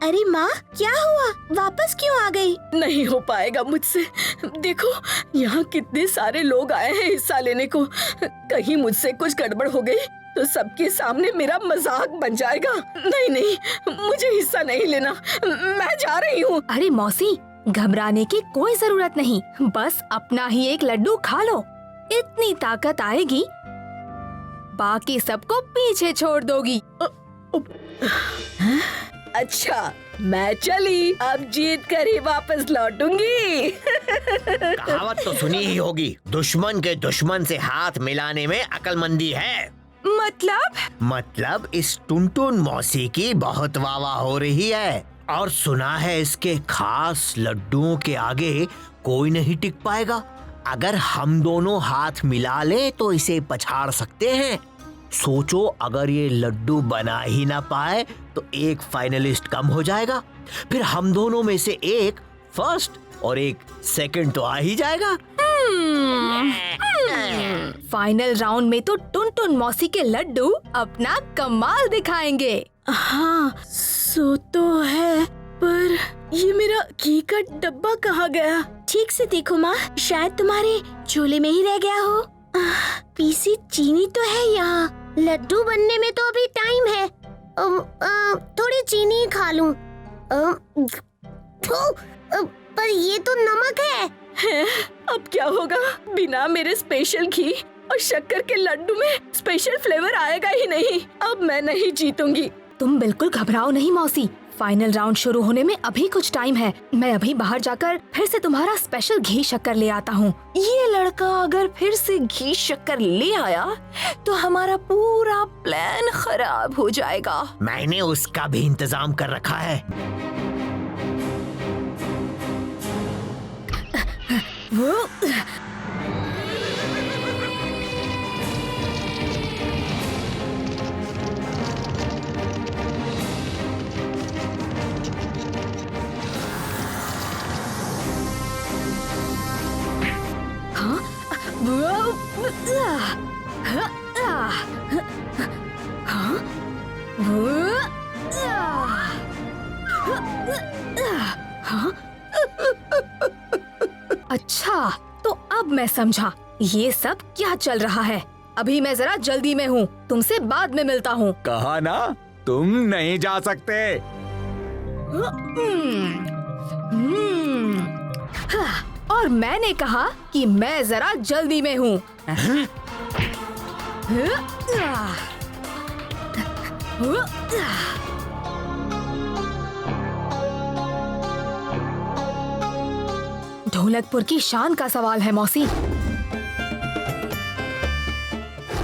अरे माँ, क्या हुआ? वापस क्यों आ गई? नहीं हो पाएगा मुझसे। देखो यहाँ कितने सारे लोग आए हैं हिस्सा लेने को। कहीं मुझसे कुछ गड़बड़ हो गई तो सबके सामने मेरा मजाक बन जाएगा। नहीं नहीं, मुझे हिस्सा नहीं लेना, मैं जा रही हूँ। अरे मौसी, घबराने की कोई जरूरत नहीं, बस अपना ही एक लड्डू खा लो, इतनी ताकत आएगी बाकी सबको पीछे छोड़ दोगी। अच्छा, मैं चली, अब जीत कर ही वापस लौटूंगी। कहावत तो सुनी ही होगी, दुश्मन के दुश्मन से हाथ मिलाने में अक्लमंदी है। मतलब इस टुनटुन मौसी की बहुत वाह हो रही है और सुना है इसके खास लड्डुओं के आगे कोई नहीं टिक पाएगा। अगर हम दोनों हाथ मिला ले तो इसे पछाड़ सकते हैं। सोचो, अगर ये लड्डू बना ही ना पाए तो एक फाइनलिस्ट कम हो जाएगा, फिर हम दोनों में से एक फर्स्ट और एक सेकंड तो आ ही जाएगा। फाइनल राउंड में तो टुनटुन मौसी के लड्डू अपना कमाल दिखाएंगे। हाँ, सो तो है, पर ये मेरा घी का डब्बा कहाँ गया? ठीक से देखो माँ, शायद तुम्हारे झोले में ही रह गया हो। पीसी चीनी तो है यहाँ। लड्डू बनने में तो अभी टाइम है। थोड़ी चीनी खा लूं। पर ये तो नमक है। अब क्या होगा? बिना मेरे स्पेशल घी और शक्कर के लड्डू में स्पेशल फ्लेवर आएगा ही नहीं। अब मैं नहीं जीतूंगी। तुम बिल्कुल घबराओ नहीं मौसी, फाइनल राउंड शुरू होने में अभी कुछ टाइम है। मैं अभी बाहर जाकर फिर से तुम्हारा स्पेशल घी शक्कर ले आता हूँ। ये लड़का अगर फिर से घी शक्कर ले आया तो हमारा पूरा प्लान खराब हो जाएगा। मैंने उसका भी इंतजाम कर रखा है। अच्छा, तो अब मैं समझा ये सब क्या चल रहा है। अभी मैं जरा जल्दी में हूँ, तुमसे बाद में मिलता हूँ। कहा ना तुम नहीं जा सकते। और मैंने कहा कि मैं जरा जल्दी में हूँ। ढोलकपुर की शान का सवाल है मौसी।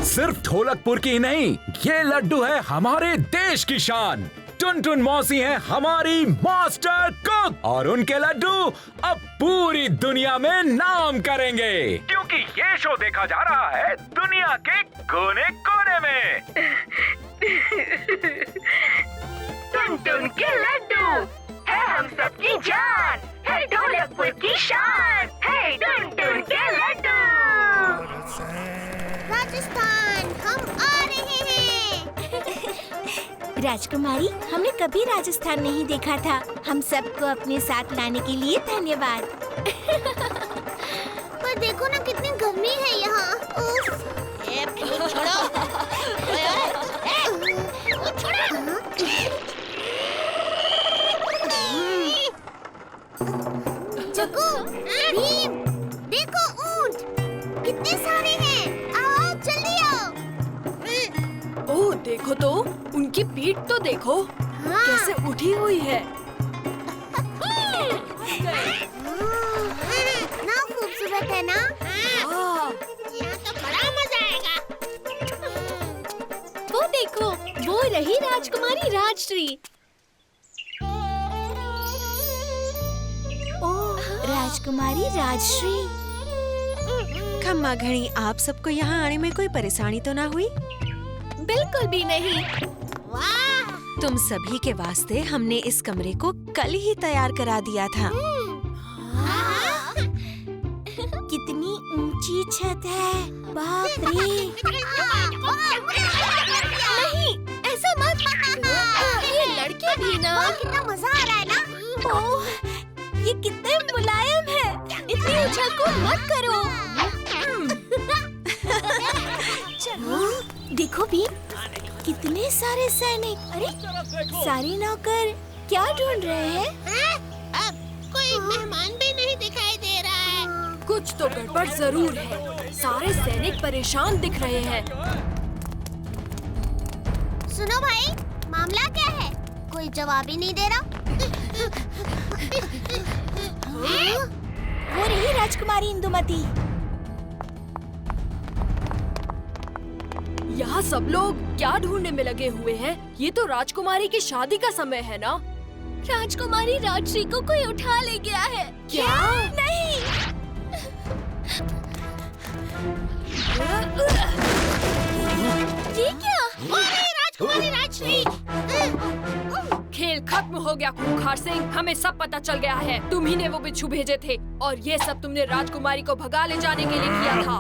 सिर्फ ढोलकपुर की नहीं, ये लड्डू है हमारे देश की शान। टुनटुन मौसी है हमारी मास्टर कुक और उनके लड्डू अब पूरी दुनिया में नाम करेंगे, क्योंकि ये शो देखा जा रहा है दुनिया के कोने कोने में। टुनटुन के लड्डू है हम सबकी जान, है ढोलकपुर की शान, है टुनटुन के लड्डू। राजस्थान, हम आ रहे हैं। राजकुमारी, हमने कभी राजस्थान नहीं देखा था। हम सबको अपने साथ लाने के लिए धन्यवाद। पर देखो ना, कितनी गर्मी है यहाँ। जग्गू, भीम, देखो ऊंट कितने सारे हैं। आओ, जल्दी आओ। ओह, देखो तो, उनकी पीठ तो देखो, कैसे उठी हुई है। ना खूबसूरत है ना? यहाँ तो बड़ा मजा आएगा। वो देखो, वो रही राजकुमारी राजश्री। राजकुमारी राजश्री। खम्मा घड़ी, आप सबको यहाँ आने में कोई परेशानी तो ना हुई? बिल्कुल भी नहीं। वाह! तुम सभी के वास्ते हमने इस कमरे को कल ही तैयार करा दिया था। कितनी ऊंची छत है, बाप रे! नहीं, ऐसा मत। ये लड़के भी मीना, कितना मजा आ रहा है ना। ओह, ये कितने मुलायम है। इतनी उछल कूद मत करो। चलो देखो भी, कितने सारे सैनिक। अरे सारे नौकर क्या ढूंढ रहे हैं? कोई मेहमान भी नहीं दिखाई दे रहा है। कुछ तो गड़बड़ जरूर है। सारे सैनिक परेशान दिख रहे हैं। सुनो भाई, मामला क्या है? कोई जवाब ही नहीं दे रहा। वो रही राजकुमारी इंदुमती। यहाँ सब लोग क्या ढूंढने में लगे हुए हैं? ये तो राजकुमारी की शादी का समय है ना? राजकुमारी राजश्री को कोई उठा ले गया है। क्या? नहीं। ये क्या? राजकुमारी राजश्री। खेल खत्म हो गया खूंखार सिंह। हमें सब पता चल गया है। तुम ही ने वो बिच्छू भेजे थे और ये सब तुमने राजकुमारी को भगा ले जाने के लिए किया था।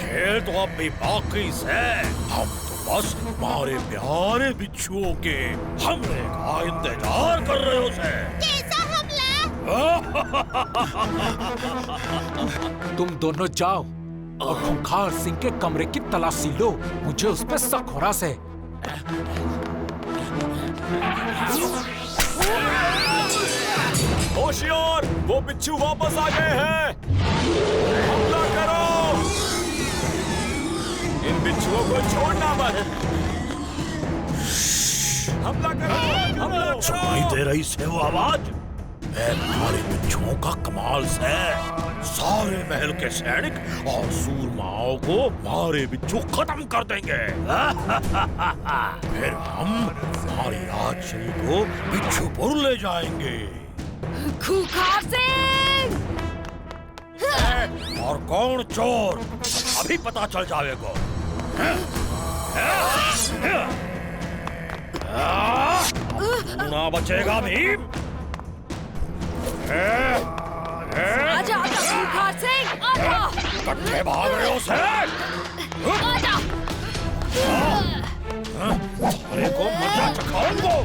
खेल तो अब भी बाकी है। हम तो बस हमारे प्यारे बिच्छुओं के हमले का इंतजार कर रहे हो से। कैसा हमला? तुम दोनों जाओ और खूंखार सिंह के कमरे की तलाशी लो। मुझे उस पे शक हो रहा है। होशियार, वो बिच्छू वापस आ गए हैं। हमला करो। इन बिच्छुओं को छोड़ना मत। हमला करो, हमला करो। सुनाई दे रही से वो आवाज? हमारे बिच्छुओं का कमाल है। सारे महल के सैनिक और सूरमाओं को हमारे बिच्छू खत्म कर देंगे। फिर हम हमारी राजश्री को बिच्छूपुर ले जाएंगे। खूंखार सिंह! और कौन चोर, अभी पता चल जाएगा। ना बचेगा भीम। आजा आजा खूंखार सिंह, आजा! कट्टे भाग रहे हो से? आजा! अरे को मजा चखाऊंगा।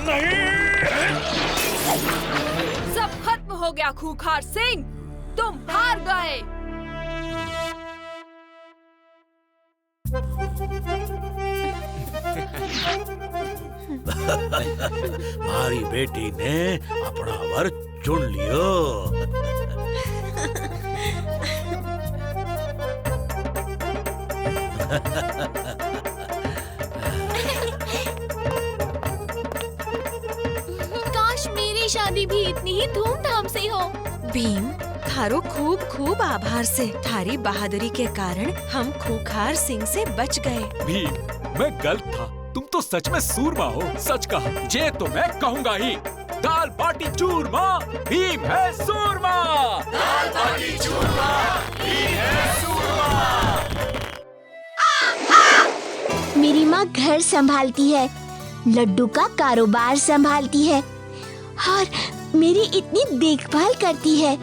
नहीं। सब खत्म हो गया खूंखार सिंह। तुम हार गए। हमारी बेटी ने अपना वर चुन लियो। काश मेरी शादी भी इतनी ही धूमधाम से हो। भीम, थारो खूब खूब आभार से। थारी बहादुरी के कारण हम खूंखार सिंह से बच गए। भीम, मैं गलत था। तुम तो सच में सूरमा हो। सच कहा, ये तो मैं कहूँगा ही। दाल बाटी चूरमा, भीम है सूरमा। दाल बाटी चूरमा, भीम है सूरमा। मेरी माँ घर संभालती है, लड्डू का कारोबार संभालती है और मेरी इतनी देखभाल करती है।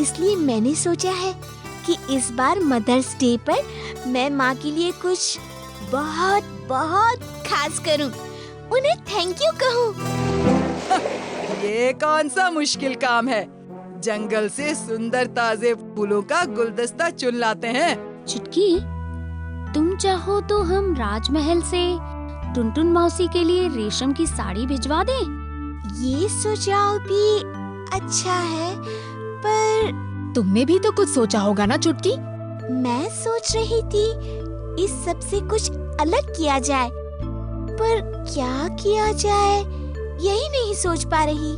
इसलिए मैंने सोचा है कि इस बार मदर्स डे पर मैं माँ के लिए कुछ बहुत बहुत खास करूं, उन्हें थैंक यू कहूं। ये कौन सा मुश्किल काम है? जंगल से सुंदर ताजे फूलों का गुलदस्ता चुन लाते हैं। चुटकी, तुम चाहो तो हम राजमहल से टुनटुन मौसी के लिए रेशम की साड़ी भिजवा दें। ये सुझाव भी अच्छा है, पर तुमने भी तो कुछ सोचा होगा ना चुटकी? मैं सोच रही थी इस सब से कुछ अलग किया जाए, पर क्या किया जाए यही नहीं सोच पा रही।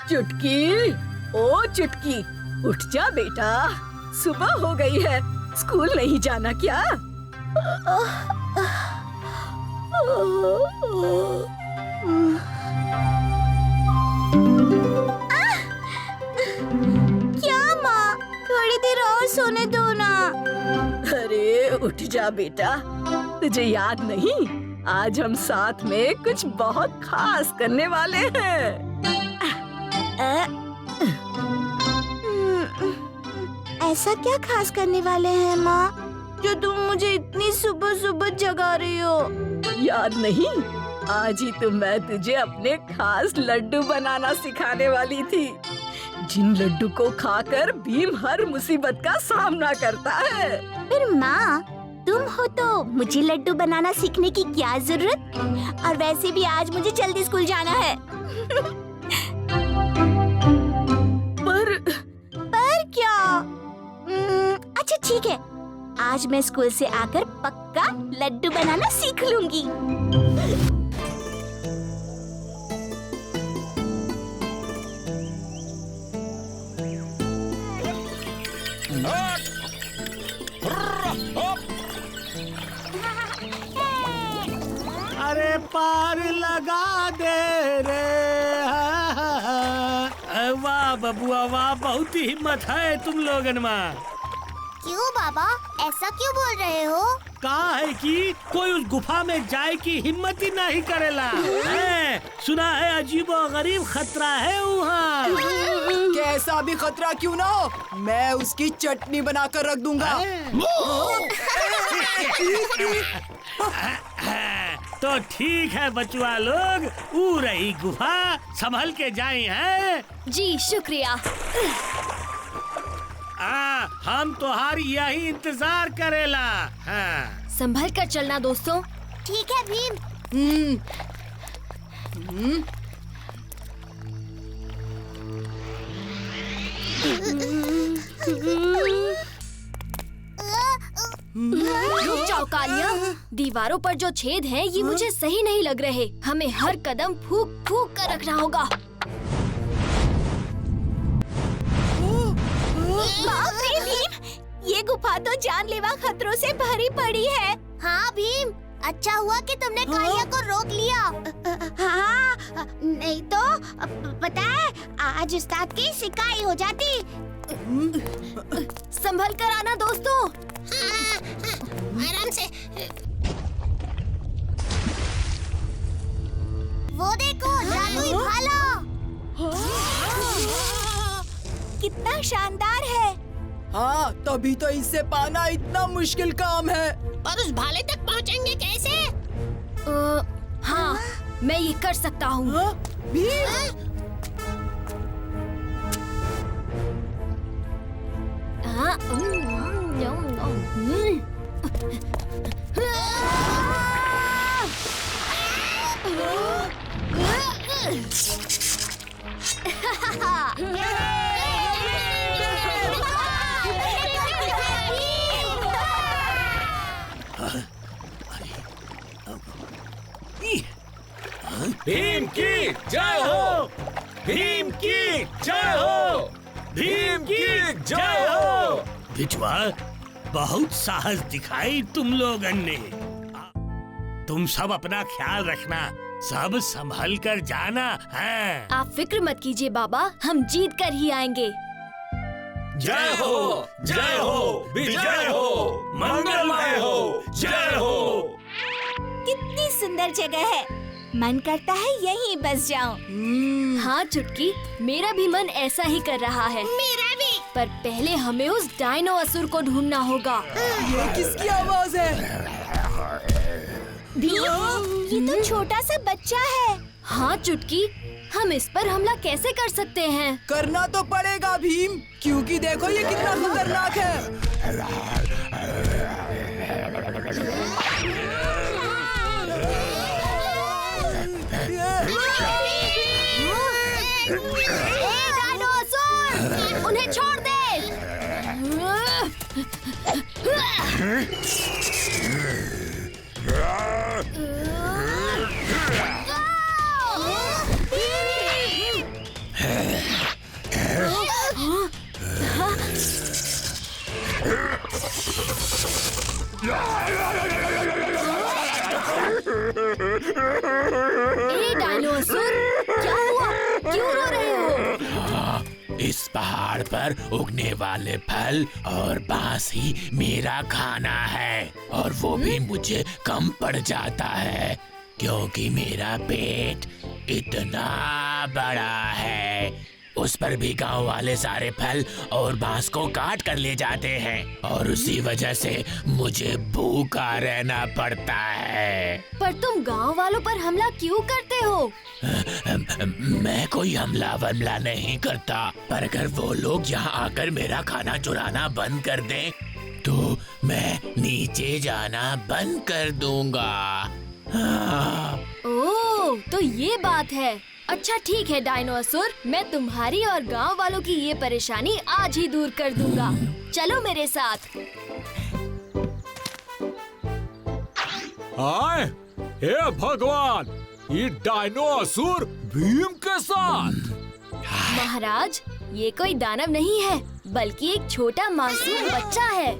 चुटकी, ओ चुटकी, उठ जा बेटा। सुबह हो गई है, स्कूल नहीं जाना क्या? क्या माँ, थोड़ी देर और सोने दो ना। अरे उठ जा बेटा, तुझे याद नहीं, आज हम साथ में कुछ बहुत खास करने वाले हैं। ऐसा क्या खास करने वाले हैं माँ, जो तुम मुझे इतनी सुबह सुबह जगा रही हो? याद नहीं, आज ही तो मैं तुझे अपने खास लड्डू बनाना सिखाने वाली थी, जिन लड्डू को खाकर भीम हर मुसीबत का सामना करता है। फिर माँ, तुम हो तो मुझे लड्डू बनाना सीखने की क्या जरूरत? और वैसे भी आज मुझे जल्दी स्कूल जाना है। पर क्या? अच्छा ठीक है, आज मैं स्कूल से आकर पक्का लड्डू बनाना सीख लूंगी। अरे पार लगा दे रे। वाह बबुआ वाह, बहुत ही हिम्मत है तुम लोगन में। क्यों बाबा, ऐसा क्यों बोल रहे हो? कहा है कि कोई उस गुफा में जाए की हिम्मत ही नहीं करेला है। सुना है अजीब और गरीब खतरा है वहाँ। कैसा भी खतरा क्यों ना हो, मैं उसकी चटनी बनाकर रख दूंगा। तो ठीक है बचुआ लोग, ऊ रही गुफा, संभल के जाए हैं। जी शुक्रिया। हम तुम्हारी यही इंतजार करेला। संभल कर चलना दोस्तों। ठीक है भीम। रुक जाओ कालिया, दीवारों पर जो छेद हैं ये मुझे सही नहीं लग रहे। हमें हर कदम फूक फूक कर रखना होगा। बाप रे भीम, ये गुफा तो जानलेवा खतरों से भरी पड़ी है। हाँ भीम, अच्छा हुआ कि तुमने कालिया को रोक लिया। हाँ, नहीं तो पता है आज उस्ताद की शिकायत हो जाती। संभल कर आना दोस्तों। आराम से। वो देखो, जादुई भाला। कितना शानदार है। हाँ, तभी तो इससे पाना इतना मुश्किल काम है। और उस भाले तक पहुँचेंगे कैसे? हाँ, मैं ये कर सकता हूँ। हाँ, भीम की जय हो, भीम की जय हो, भीम की जय हो। बिचवा, बहुत साहस दिखाई तुम लोगन ने। तुम सब अपना ख्याल रखना, सब संभल कर जाना है। आप फिक्र मत कीजिए बाबा, हम जीत कर ही आएंगे। जय हो, जय हो, विजय हो, मंगलमय हो, जय हो। कितनी सुंदर जगह है, मन करता है यहीं बस जाऊं। हाँ चुटकी, मेरा भी मन ऐसा ही कर रहा है। मेरा भी। पर पहले हमें उस डायनो असुर को ढूंढना होगा। ये किसकी आवाज है? ये तो छोटा सा बच्चा है। हाँ चुटकी, हम इस पर हमला कैसे कर सकते हैं? करना तो पड़ेगा भीम, क्योंकि देखो ये कितना खतरनाक है। डायनासोर, उन्हें छोड़ दे। डायनासोर, क्या हुआ? क्यों रो रहे हो? इस पहाड़ पर उगने वाले फल और बांस ही मेरा खाना है, और वो भी मुझे कम पड़ जाता है क्योंकि मेरा पेट इतना बड़ा है। उस पर भी गांव वाले सारे फल और बांस को काट कर ले जाते हैं और उसी वजह से मुझे भूखा रहना पड़ता है। पर तुम गांव वालों पर हमला क्यों करते हो? मैं कोई हमला वमला नहीं करता, पर अगर वो लोग यहाँ आकर मेरा खाना चुराना बंद कर दें तो मैं नीचे जाना बंद कर दूंगा। ओह, तो ये बात है। अच्छा ठीक है डायनासोर, मैं तुम्हारी और गांव वालों की ये परेशानी आज ही दूर कर दूंगा। चलो मेरे साथ। हाय, हे भगवान, ये डायनासोर भीम के साथ। महाराज, ये कोई दानव नहीं है, बल्कि एक छोटा मासूम बच्चा है।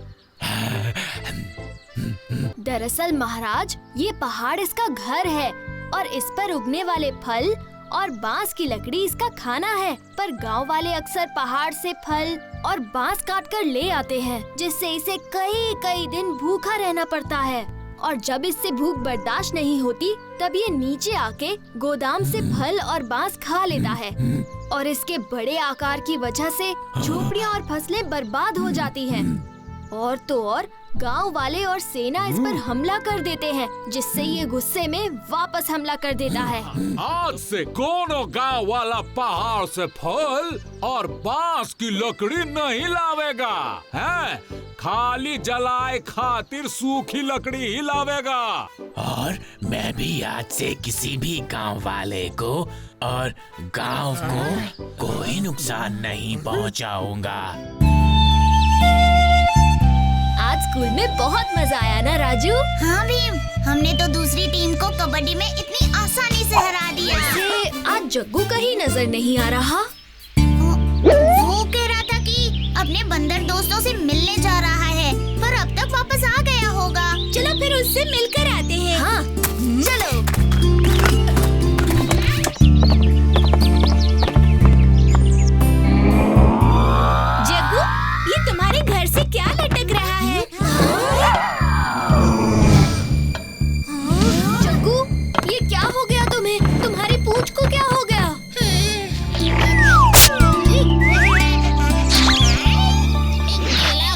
दरअसल महाराज, ये पहाड़ इसका घर है और इस पर उगने वाले फल और बांस की लकड़ी इसका खाना है। पर गांव वाले अक्सर पहाड़ से फल और बांस काट कर ले आते हैं, जिससे इसे कई कई दिन भूखा रहना पड़ता है। और जब इससे भूख बर्दाश्त नहीं होती, तब ये नीचे आके गोदाम से फल और बांस खा लेता है। और इसके बड़े आकार की वजह से झोपड़ियाँ और फसलें बर्बाद हो जाती हैं। और तो और गांव वाले और सेना इस पर हमला कर देते हैं, जिससे ये गुस्से में वापस हमला कर देता है। आज से कोनो गांव वाला पहाड़ से फल और बांस की लकड़ी नहीं लावेगा, हैं? खाली जलाए खातिर सूखी लकड़ी ही लावेगा। और मैं भी आज से किसी भी गांव वाले को और गांव को कोई नुकसान नहीं पहुंचाऊंगा। आज स्कूल में बहुत मजा आया ना राजू? हाँ भीम, हमने तो दूसरी टीम को कबड्डी में इतनी आसानी से हरा दिया। आज जग्गू कहीं नजर नहीं आ रहा। वो कह रहा था कि अपने बंदर दोस्तों से मिलने जा रहा है, पर अब तक वापस आ गया होगा। चलो फिर उससे मिलकर आते हैं। हाँ, चलो। जग्गू, ये तुम्हारे घर से क्या लटक रहा है? जग्गू, ये क्या हो गया तुम्हें? तुम्हारी पूंछ को क्या हो गया?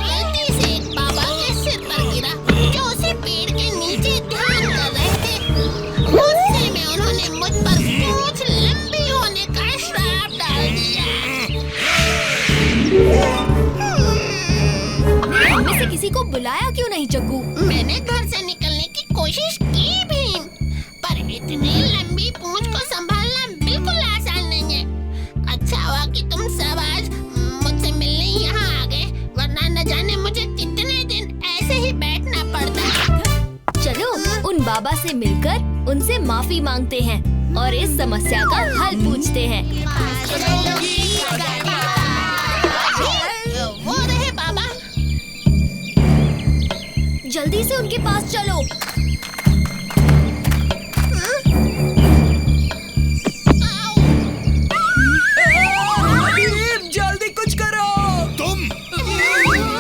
गलती से बाबा के सिर पर गिरा, जो उसे पेड़ के नीचे ध्यान कर रहे थे। गुस्से में उन्होंने मुझ पर पूंछ लंबी होने का श्राप डाल दिया। इनमें से किसी को बुलाया क्यों नहीं जग्गू? मैंने घर से निकलने की कोशिश की भी, पर इतनी लंबी पूंछ को संभालना बिल्कुल आसान नहीं है। अच्छा हुआ कि तुम सब आज मुझसे मिलने यहाँ आ गए, वरना न जाने मुझे कितने दिन ऐसे ही बैठना पड़ता। चलो उन बाबा से मिलकर उनसे माफी मांगते हैं और इस समस्या का हल पूछते हैं। वो रहे बाबा। जल्दी से उनके पास चलो। जल्दी कुछ करो। तुम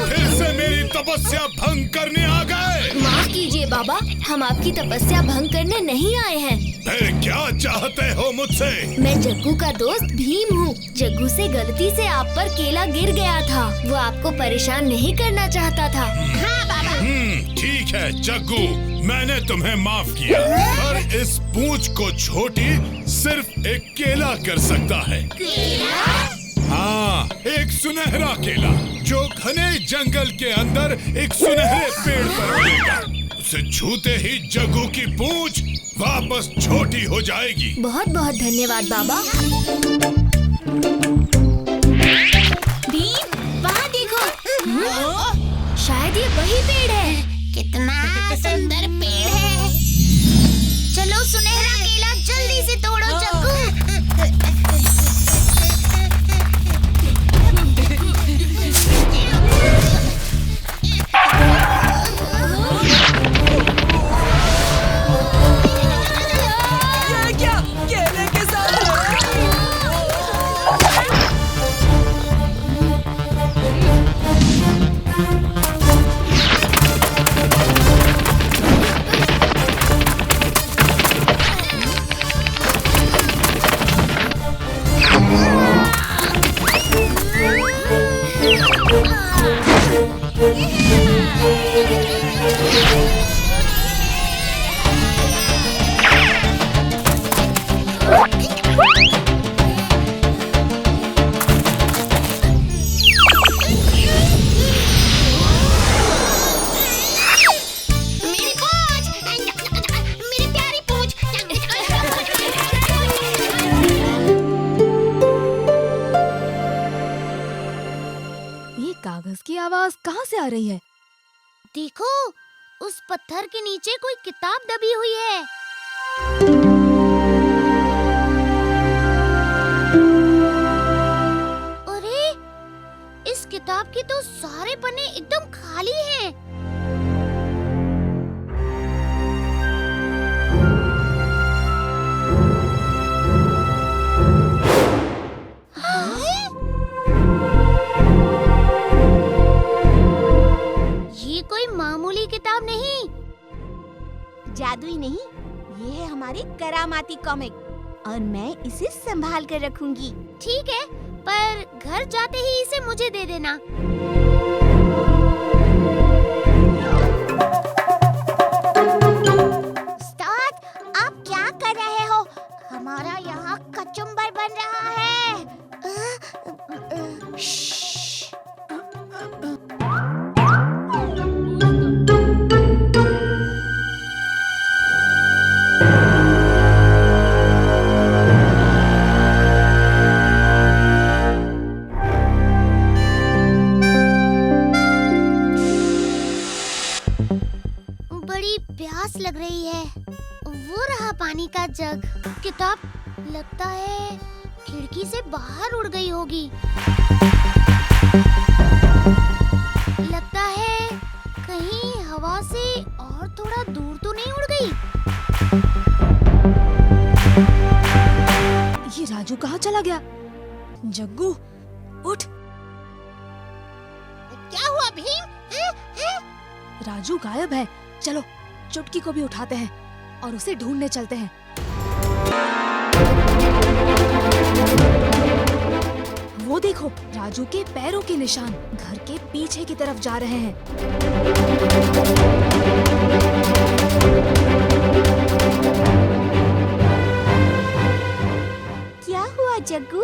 फिर से मेरी तपस्या भंग करने आ गए। माफ कीजिए बाबा, हम आपकी तपस्या भंग करने नहीं आए हैं। फिर क्या चाहते हो मुझसे? मैं जग्गू का दोस्त भीम हूँ। जग्गू से गलती से आप पर केला गिर गया था। वो आपको परेशान नहीं करना चाहता था। हाँ बाबा। ठीक है जग्गू, मैंने तुम्हें माफ किया, पर इस पूंछ को छोटी सिर्फ एक केला कर सकता है। हाँ, एक सुनहरा केला जो घने जंगल के अंदर एक सुनहरे पेड़ पर मिलेगा। उसे छूते ही जग्गू की पूंछ वापस छोटी हो जाएगी। बहुत बहुत धन्यवाद बाबा। भीम, वहाँ देखो। शायद ये वही पेड़ है। कितना सुंदर पेड़ है। चलो सुनहरा केला जल्दी से तोड़ो जग्गू। ये क्या केले के साथ? आवाज कहाँ से आ रही है? देखो, उस पत्थर के नीचे कोई किताब दबी हुई है। अरे, इस किताब के तो सारे पन्ने एकदम खाली हैं। ये कोई मामूली किताब नहीं, जादुई नहीं, ये है हमारी करामाती कॉमिक और मैं इसे संभाल कर रखूंगी। ठीक है, पर घर जाते ही इसे मुझे दे देना। उस्ताद, आप क्या कर रहे हो? हमारा यहाँ कचुम्बर बन रहा है। बड़ी प्यास लग रही है। वो रहा पानी का जग। किताब लगता है खिड़की से बाहर उड़ गई होगी। लगता है कहीं हवा से और थोड़ा दूर तो नहीं उड़ गई। ये राजू कहाँ चला गया? जग्गू, उठ। क्या हुआ भीम? राजू गायब है। चलो चुटकी को भी उठाते हैं और उसे ढूंढने चलते हैं। वो देखो, राजू के पैरों के निशान घर के पीछे की तरफ जा रहे हैं। क्या हुआ जग्गू?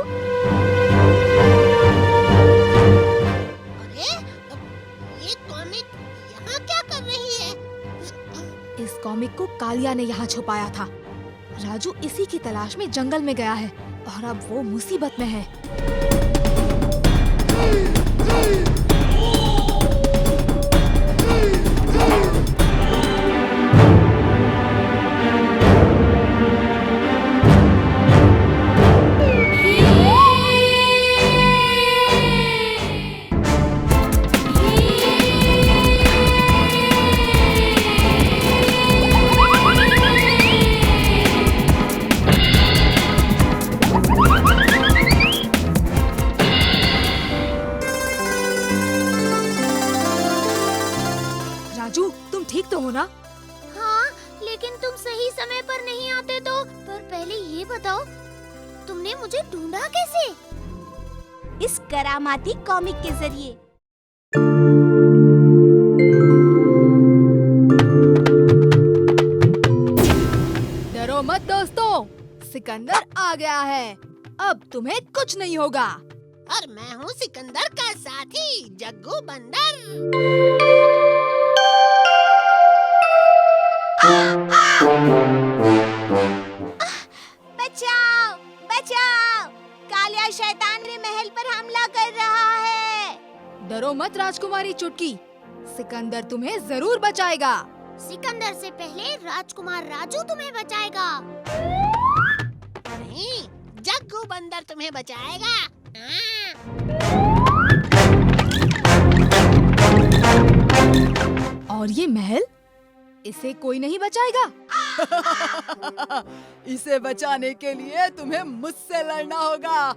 अरे, ये कॉमिक यहाँ क्या कर रही है? इस कॉमिक को कालिया ने यहाँ छुपाया था। राजू इसी की तलाश में जंगल में गया है और अब वो मुसीबत में है। समय पर नहीं आते तो। पर पहले ये बताओ, तुमने मुझे ढूंढा कैसे? इस करामाती कॉमिक के जरिए। डरो मत दोस्तों, सिकंदर आ गया है। अब तुम्हें कुछ नहीं होगा। और मैं हूँ सिकंदर का साथी जग्गू बंदर। बचाओ, बचाओ! कालिया शैतान ने महल पर हमला कर रहा है। डरो मत राजकुमारी चुटकी, सिकंदर तुम्हें जरूर बचाएगा। सिकंदर से पहले राजकुमार राजू तुम्हें बचाएगा। नहीं, जग्गू बंदर तुम्हें बचाएगा। और ये महल, इसे कोई नहीं बचाएगा। इसे बचाने के लिए तुम्हें मुझसे लड़ना होगा।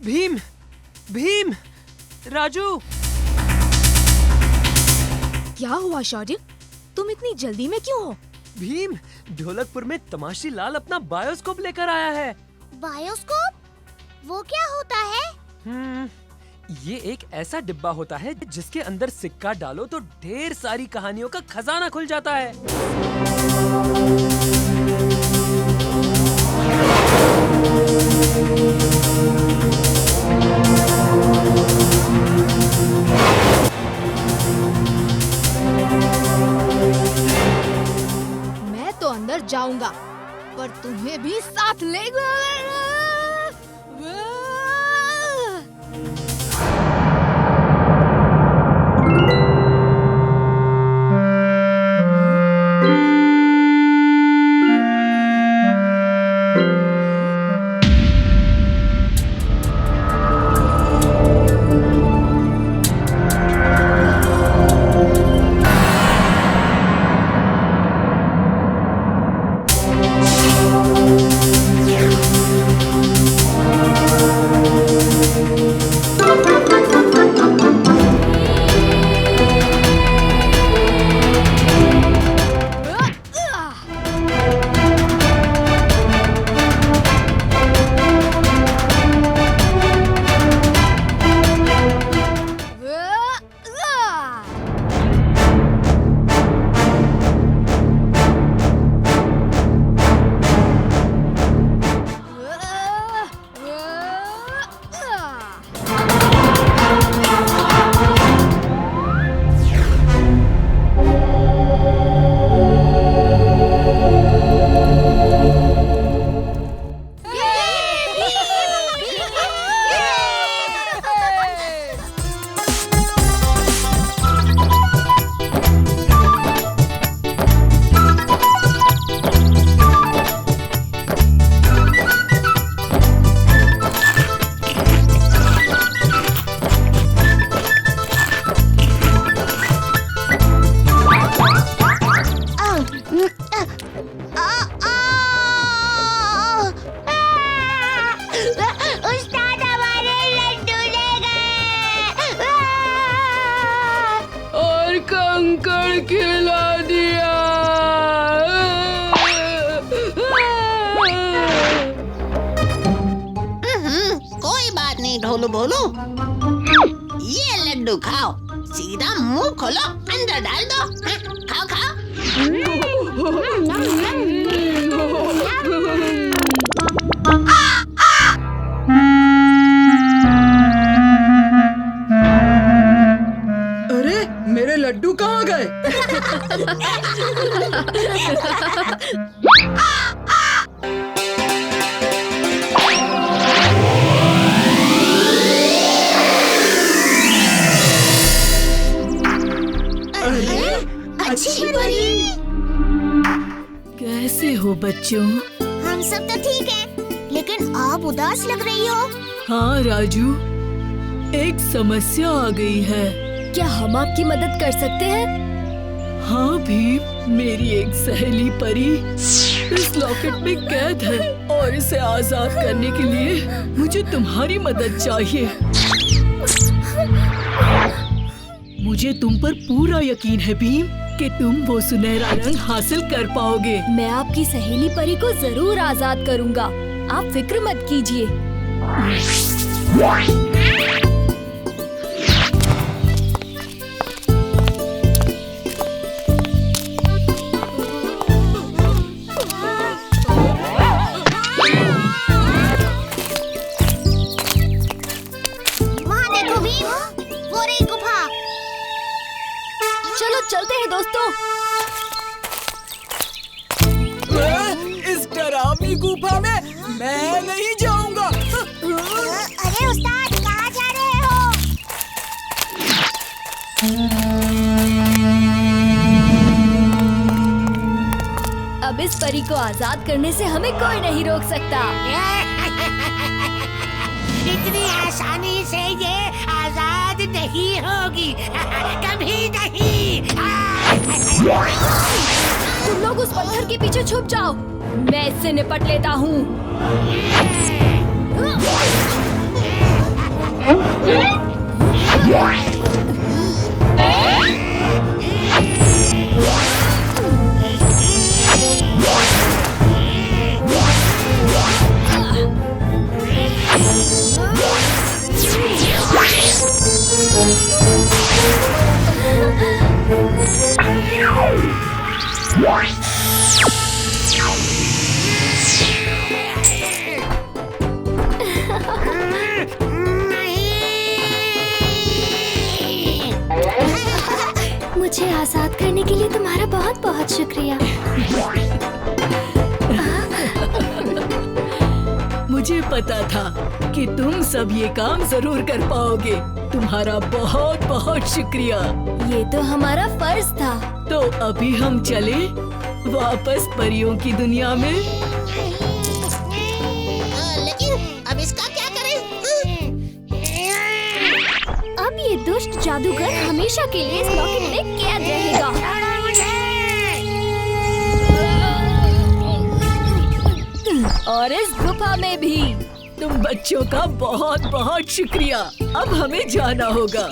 भीम, भीम, राजू। क्या हुआ शौर्य, तुम इतनी जल्दी में क्यों हो? भीम, ढोलकपुर में तमाशी लाल अपना बायोस्कोप लेकर आया है। बायोस्कोप? वो क्या होता है? ये एक ऐसा डिब्बा होता है जिसके अंदर सिक्का डालो तो ढेर सारी कहानियों का खजाना खुल जाता है। मैं तो अंदर जाऊंगा, पर तुम्हें भी साथ ले बोलो बोलो। ये लड्डू खाओ, सीधा मुंह खोलो, अंदर डाल दो। हाँ, खाओ खाओ। अरे मेरे लड्डू कहाँ गए? अच्छी परी। कैसे हो बच्चों? हम सब तो ठीक हैं, लेकिन आप उदास लग रही हो। हाँ राजू, एक समस्या आ गई है। क्या हम आपकी मदद कर सकते हैं? हाँ भीम, मेरी एक सहेली परी इस लॉकेट में कैद है और इसे आजाद करने के लिए मुझे तुम्हारी मदद चाहिए। मुझे तुम पर पूरा यकीन है भीम कि तुम वो सुनहरा रंग हासिल कर पाओगे। मैं आपकी सहेली परी को जरूर आजाद करूंगा, आप फिक्र मत कीजिए। वहाँ देखो भीम, वो रही गुफा। चलो चलते हैं दोस्तों। इस डरावनी गुफा में मैं नहीं जाऊंगा। अरे उस्ताद, कहाँ जा रहे हो? अब इस परी को आजाद करने से हमें कोई नहीं रोक सकता। इतनी आसानी से ये आजाद नहीं होगी, कभी नहीं। तुम लोग उस पत्थर के पीछे छुप जाओ, मैं इससे निपट लेता हूँ। मुझे आजाद करने के लिए तुम्हारा बहुत बहुत शुक्रिया। मुझे पता था कि तुम सब ये काम जरूर कर पाओगे। तुम्हारा बहुत बहुत शुक्रिया। ये तो हमारा फर्ज था। तो अभी हम चले वापस परियों की दुनिया में। लेकिन अब इसका क्या करें? अब ये दुष्ट जादूगर हमेशा के लिए इस लॉकेट में कैद रहेगा। और इस गुफा में भी। तुम बच्चों का बहुत बहुत शुक्रिया। अब हमें जाना होगा।